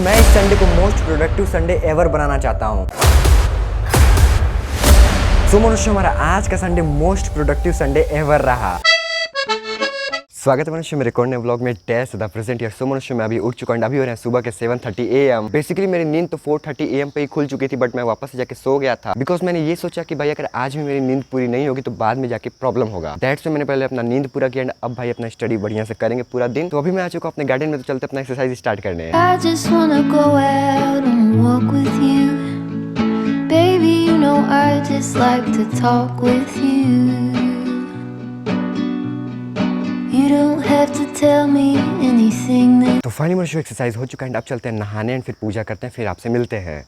मैं इस संडे को मोस्ट प्रोडक्टिव संडे एवर बनाना चाहता हूँ। सो मनुष्य, हमारा आज का Sunday most productive Sunday ever रहा। स्वागत है मनुष्य मेरे कोने व्लॉग में टेस्ट द प्रेजेंट ईयर। सो मनुष्य, मैं अभी उठ चुका हूँ। अभी हो रहे हैं सुबह के 7:30 AM। बेसिकली मेरी नींद तो 4:30 AM पे ही खुल चुकी थी, बट मैं वापस से जाके सो गया था बिकॉज मैंने ये सोचा कि भाई अगर आज भी मेरी नींद पूरी नहीं होगी तो बाद में जाके प्रॉब्लम होगा। दैट्स मैंने पहले अपना नींद पूरा किया एंड अब भाई अपना स्टडी बढ़िया से करेंगे पूरा दिन। तो अभी मैं आ चुका हूँ अपने गार्डन में, तो चलते अपना एक्सरसाइज स्टार्ट करने। I just wanna go out and walk with you. Baby, you know I just like to talk with you. You don't have to tell me anything that... तो फाइनली मेरा show exercise हो चुका है and अब चलते हैं नहाने and फिर पूजा करते हैं, फिर आपसे मिलते हैं।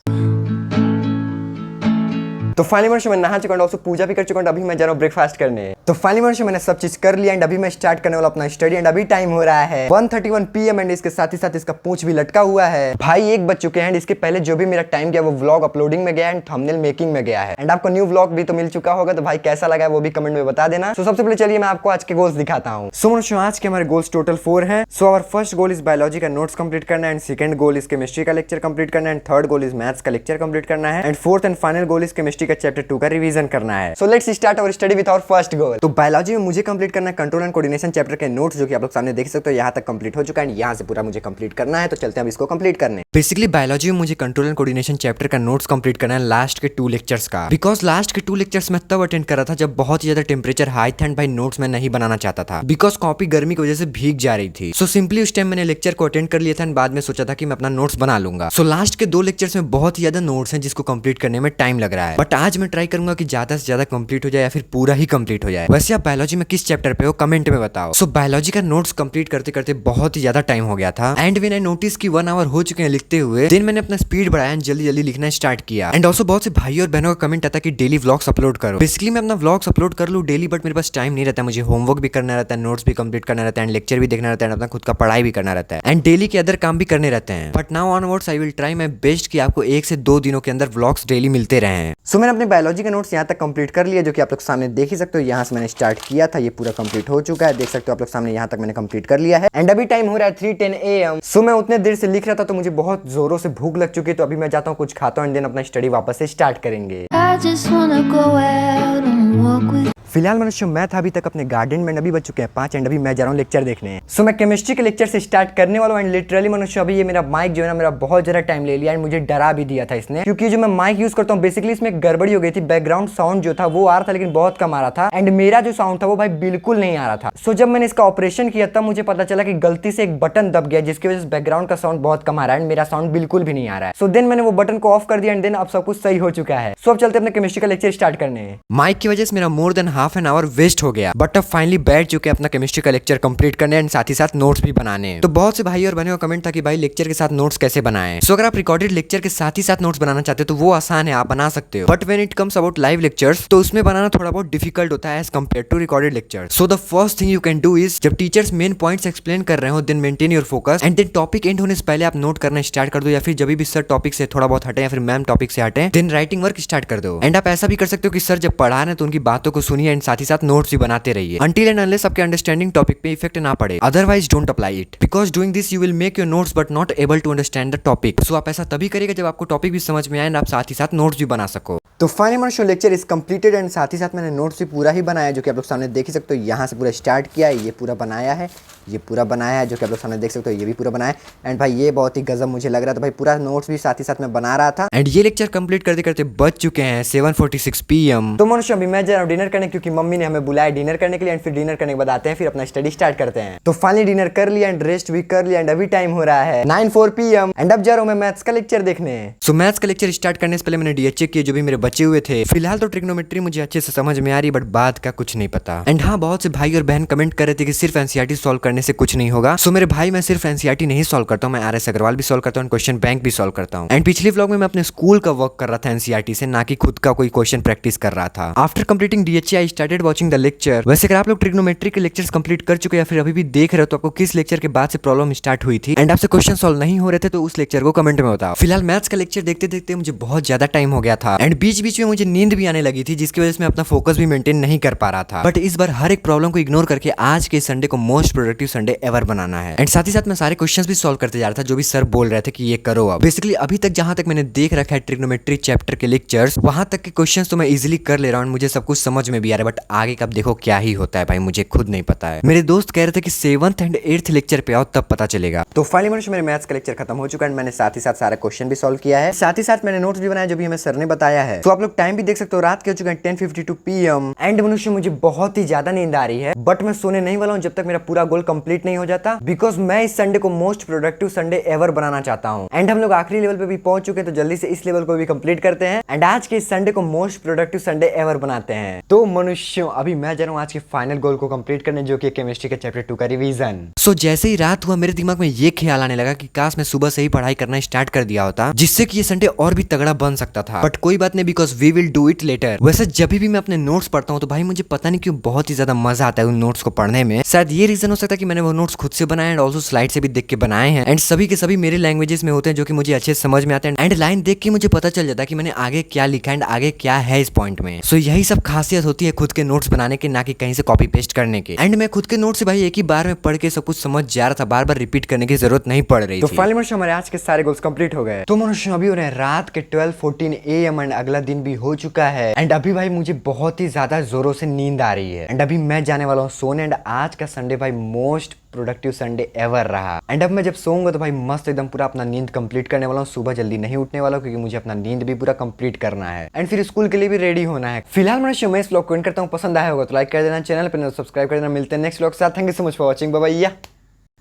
तो फाइनली मनुष्य मैं नहा चुका हूँ, ऑल्सो पूजा भी कर चुका हूँ। अभी मैं जा रहा हूँ ब्रेकफास्ट करने। तो फाइनली मनुष्य मैंने सब चीज कर लिया एंड अभी मैं स्टार्ट करने वाला अपना स्टडी एंड अभी टाइम हो रहा है 1:31 PM एंड इसके साथ ही साथ इसका पूंछ भी लटका हुआ है। भाई 1 बज चुके हैं एंड इसके पहले जो भी मेरा टाइम गया वो व्लॉग अपलोडिंग में गया एंड थंबनेल मेकिंग में गया है एंड आपको न्यू व्लॉग भी तो मिल चुका होगा। तो भाई कैसा लगा वो भी कमेंट में बता देना। तो सबसे पहले चलिए मैं आपको आज के गोल्स दिखाता हूँ। सो मनुष्य आज के हमारे गोल्स टोटल 4 हैं। So our first goal is biology का नोट्स कंप्लीट करना and second goal is chemistry का लेक्चर कंप्लीट करना and third goal is maths का लेक्चर कंप्लीट करना है and fourth and final goal is chemistry का chapter 2 का रिवीजन करना है। So let's start our study with our first goal. तो बायोलॉजी में मुझे कंप्लीट करना है कंट्रोल एंड कोऑर्डिनेशन चैप्टर के नोट्स, जो कि आप लोग सामने देख सकते हो। यहाँ तक कंप्लीट हो चुका है एंड यहाँ से पूरा मुझे कंप्लीट करना है। तो चलते हैं अब इसको कंप्लीट करने। बेसिकली बायोलॉजी में मुझे कंट्रोल एंड कोऑर्डिनेशन चैप्टर का नोट्स कंप्लीट करना है लास्ट के 2 लेक्चर्स का, बिकॉज लास्ट के 2 लेक्चर्स मैं तब अटेंड कर रहा था जब बहुत ही ज्यादा टेम्परेचर हाई था एंड भाई नोट्स में नहीं बनाना चाहता था बिकॉज कॉपी गर्मी की वजह से भीग जा रही थी। सो सिंपली उस टाइम मैंने लेक्चर को अटेंड कर लिया था एंड बाद में सोचा था कि मैं अपना नोट्स बना लूंगा। सो लास्ट के 2 लेक्चर्स में बहुत ही ज्यादा नोट्स हैं जिसको कंप्लीट करने में टाइम लग रहा है, बट आज मैं ट्राई करूंगा कि ज्यादा से ज्यादा कंप्लीट हो जाए या फिर पूरा ही कंप्लीट हो जाए। वैसे आप बायोलॉजी में किस चैप्टर पे हो कमेंट में बताओ। सो बायोलॉजी का नोट्स कंप्लीट करते करते बहुत ही ज्यादा टाइम हो गया था एंड व्हेन आई नोटिस कि 1 आवर हो चुके हैं लिखते हुए, देन मैंने अपना स्पीड बढ़ाया एंड जल्दी जल्दी लिखना स्टार्ट किया। एंड ऑल्सो बहुत से भाई और बहनों का कमेंट आता है कि डेली व्लॉग्स अपलोड करो। बेसिकली मैं अपना व्लॉग्स अपलोड कर लूं डेली, बट मेरे पास टाइम नहीं रहता। मुझे होमवर्क भी करना रहता है, नोट्स भी कंप्लीट करना रहता है एंड लेक्चर भी देखना रहता है, अपना खुद का पढ़ाई भी करना रहता है एंड डेली के अदर काम भी करने रहते हैं। But now onwards I will try my best कि आपको 1 से 2 दिनों के अंदर व्लॉग्स डेली मिलते रहे। सो मैंने अपने बायोलॉजी के नोट्स यहाँ तक कंप्लीट कर लिया, जो कि आप लोग सामने देख ही सकते हो। यहाँ से मैंने स्टार्ट किया था, ये पूरा कंप्लीट हो चुका है, देख सकते हो आप लोग सामने। यहाँ तक मैंने कंप्लीट कर लिया है एंड अभी टाइम हो रहा है 3:10 AM। सो मैं उतने देर से लिख रहा था तो मुझे बहुत जोरों से भूख लग चुकी है। तो अभी मैं जाता हूँ कुछ खाता हूँ एंड देन अपना स्टडी वापस से स्टार्ट करेंगे। I just wanna go out and walk with... फिलहाल मनुष्य मैं था अभी तक अपने गार्डन में, अभी बज चुके हैं 5 एंड अभी मैं जा रहा हूँ लेक्चर देखने। सो मैं केमिस्ट्री के लेक्चर से स्टार्ट करने वाला हूँ एंड लिटरली मनुष्य अभी ये मेरा माइक जो है ना मेरा बहुत ज्यादा टाइम ले लिया एंड मुझे डरा भी दिया था इसने, क्योंकि जो मैं माइक यूज करता हूँ बेसिकली इसमें गड़बड़ी हो गई थी। बैकग्राउंड साउंड जो था वो आ रहा था लेकिन बहुत कम आ रहा था एंड मेरा जो साउंड था वो भाई बिल्कुल नहीं आ रहा था। सो जब मैंने इसका ऑपरेशन किया तब मुझे पता चला कि गलती से एक बटन दब गया जिसकी वजह से बैकग्राउंड का साउंड बहुत कम आ रहा है एंड मेरा साउंड बिल्कुल भी नहीं आ रहा है। सो देन मैंने वो बटन को ऑफ कर दिया एंड देन अब सब कुछ सही हो चुका है। सो अब चलते अपने केमिस्ट्री का लेक्चर स्टार्ट करने। माइक की वजह से मेरा more than half an hour waste हो गया, बट अब फाइनली बैठ चुके अपना केमिस्ट्री का लेक्चर कंप्लीट करने एंड साथ ही साथ नोट्स भी बनाने। तो बहुत से भाई और बहनों का कमेंट था कि भाई लेक्चर के साथ नोट्स कैसे बनाएं। सो अगर आप रिकॉर्डेड लेक्चर के साथ ही साथ नोट्स बनाना चाहते हो तो वो आसान है, आप बना सकते हो, but when it comes about live lectures तो उसमें बनाना थोड़ा बहुत डिफिकल्ट होता है as compare to recorded lecture. So the first thing you can do is जब टीचर्स मेन पॉइंट्स एक्सप्लेन कर रहे हो then maintain your focus and then topic end होने से पहले आप नोट करना स्टार्ट कर दो, या फिर जब भी सर टॉपिक से थोड़ा बहुत हटे या फिर मैम टॉपिक से हटे देन राइटिंग वर्क स्टार्ट कर दो। एंड आप ऐसा भी कर सकते हो कि सर जब पढ़ा रहे हैं तो उनकी बातों को सुनिए एंड साथ ही साथ नोट्स भी बनाते रहिए until and unless आपके अंडरस्टैंडिंग टॉपिक पे इफेक्ट ना पड़े, otherwise don't apply it because doing this you will make your notes but not able to understand the topic. So आप ऐसा तभी करिएगा जब आपको टॉपिक भी समझ में आए एंड आप साथ ही साथ नोट्स भी बना सको। तो फाइनली मेरा show lecture is completed and साथ ही साथ मैंने नोट्स भी पूरा ही बनाया, जो कि आप लोग सामने देख ही सकते हो। यहाँ से पूरा स्टार्ट किया है, ये पूरा बनाया है, ये पूरा बनाया है, जो कि आप लोग सामने देख सकते हो, ये भी पूरा बनाया है एंड भाई ये बहुत ही गजब मुझे लग रहा था। भाई पूरा नोट्स भी साथ ही साथ में बना रहा था एंड ये लेक्चर कंप्लीट करते करते बज चुके हैं 7:46 PM। तो मनुष्य अभी मैं जा रहा हूँ डिनर करने, क्योंकि मम्मी ने हमें बुलाया डिनर करने के लिए एंड फिर डिनर करने के बाद आते हैं फिर अपना स्टडी स्टार्ट करते हैं। तो फाइनली डिनर कर लिया एंड रेस्ट भी कर लिया एंड अभी टाइम हो रहा है 9:04 PM एंड अब जा रहा हूँ मैं मैथ्स का लेक्चर देखने। सो मैथ्स का लेक्चर स्टार्ट करने से पहले मैंने डीएचए किए जो भी मेरे बचे हुए थे। फिलहाल तो ट्रिग्नोमेट्री मुझे अच्छे से समझ में आ रही, बट बाद का कुछ नहीं पता। एंड हाँ, बहुत से भाई और बहन कमेंट कर रहे थे कि सिर्फ एनसीईआरटी सॉल्व करने से कुछ नहीं होगा। सो मेरे भाई मैं सिर्फ एनसीईआरटी नहीं सॉल्व करता हूँ, मैं आरएस अग्रवाल भी सॉल्व करता हूँ, क्वेश्चन बैंक भी सॉल्व करता हूँ। एंड पिछले व्लॉग में मैं अपने स्कूल का वर्क कर रहा था एनसीईआरटी से, ना कि खुद का कोई क्वेश्चन प्रैक्टिस कर रहा था। After completing DHA I started watching the lecture. वैसे अगर आप लोग ट्रिग्नोमेट्री के लेक्चर्स कंप्लीट कर चुके या फिर अभी भी देख रहे हो तो आपको किस लेक्चर के बाद से प्रॉब्लम स्टार्ट हुई थी एंड आपसे क्वेश्चन सॉल्व नहीं हो रहे थे तो उस लेक्चर को कमेंट में बताओ। फिलहाल मैथ्स का लेक्चर देखते देखते मुझे बहुत ज्यादा टाइम हो गया था एंड बीच बीच बीच में मुझे नींद भी आने लगी थी, जिसकी वजह से मैं अपना फोकस भी मेंटेन नहीं कर पा रहा था। बट इस बार हर एक प्रॉब्लम को इग्नोर करके आज के संडे को मोस्ट प्रोडक्टिव संडे एवर बनाना है। एंड साथ ही साथ मैं सारे क्वेश्चंस भी सॉल्व करते जा रहा था जो भी सर बोल रहे थे कि ये करो। अब बेसिकली अभी तक जहां तक मैंने देख रखा है ट्रिग्नोमेट्री चैप्टर के लेक्चर्स, वहां तक के क्वेश्चंस तो मैं इजीली कर ले रहा हूं, मुझे सब कुछ समझ में भी आ रहा है। बट आगे का देखो क्या ही होता है भाई, मुझे खुद नहीं पता है। मेरे दोस्त कह रहे थे कि 7th एंड 8th लेक्चर पे आओ तब पता चलेगा। तो फाइनली मनुष्य मेरे मैथ्स का लेक्चर खत्म हो चुका है। मैंने साथ ही साथ सारा क्वेश्चन भी सॉल्व किया है, साथ ही साथ मैंने नोट्स भी बनाया जो भी हमें सर ने बताया है। तो आप लोग टाइम भी देख सकते हो, रात के हो चुके हैं 10:52 PM। एंड मनुष्य मुझे बहुत ही ज्यादा नींद आ रही है, बट मैं सोने नहीं वाला हूँ जब तक मेरा पूरा गोल कंप्लीट नहीं हो जाता, बिकॉज मैं इस संडे को मोस्ट प्रोडक्टिव संडे एवर बनाना चाहता हूँ। एंड हम लोग आखिरी लेवल पे भी पहुंच चुके हैं, तो जल्दी से इस लेवल को भी कंप्लीट करते हैं एंड आज के इस संडे को मोस्ट प्रोडक्टिव संडे एवर बनाते हैं। तो मनुष्यों अभी मैं जा रहा हूँ आज के फाइनल गोल को कंप्लीट करने, जो कि केमिस्ट्री के चैप्टर 2 का रिवीजन। सो जैसे ही रात हुआ मेरे दिमाग में ये ख्याल आने लगा कि काश मैं सुबह से ही पढ़ाई करना स्टार्ट कर दिया होता, जिससे कि ये संडे और भी तगड़ा बन सकता था। बट कोई बात नहीं, because we will do it later. वैसे जब भी मैं अपने नोट्स पढ़ता हूँ तो भाई मुझे पता नहीं क्यों बहुत ही ज्यादा मजा आता है उन नोट्स को पढ़ने में। शायद ये रीजन हो सकता है कि मैंने वो नोट्स खुद से बनाए एंड ऑल्सो स्लाइड से भी देख के बनाए हैं, एंड सभी के सभी मेरे लैंग्वेजेस में होते हैं जो कि मुझे अच्छे समझ में आते हैं। एंड लाइन देख के मुझे पता चल जाता है कि मैंने आगे क्या लिखा एंड आगे क्या है इस पॉइंट में। सो यही सब खासियत होती है खुद के नोट्स बनाने की, ना कि कहीं से कॉपी पेस्ट करने के। एंड मैं खुद के नोट से भाई एक ही बार में पढ़ के सब कुछ समझ जा रहा था, बार बार रिपीट करने की जरूरत नहीं पड़ रही। तो फाइनली मनुष्य हमारे आज के सारे गोल्स कंप्लीट हो गए। तो मनुष्य अभी हो रहे हैं रात के 12:14 AM एंड अगला दिन भी हो चुका है। एंड अभी भाई मुझे बहुत ही ज्यादा जोरों से नींद आ रही है एंड अभी मैं जाने वाला हूँ सोने। एंड आज का संडे भाई मोस्ट प्रोडक्टिव संडे एवर रहा। एंड अब मैं जब सोऊंगा तो भाई मस्त एकदम पूरा अपना नींद कंप्लीट करने वाला हूँ। सुबह जल्दी नहीं उठने वाला हूँ क्योंकि मुझे अपना नींद भी पूरा कंप्लीट करना है एंड फिर स्कूल के लिए भी रेडी होना है। फिलहाल मनुष्य मैं इस व्लॉग को एंड करता हूँ, पसंद आया होगा तो लाइक कर देना, चैनल पर सब्सक्राइब कर देना। मिलते हैं नेक्स्ट व्लॉग के साथ। Thank you so much for watching, bye bye.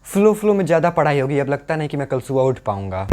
Flow में ज्यादा पढ़ाई होगी, अब लगता नहीं कि मैं कल सुबह उठ पाऊंगा।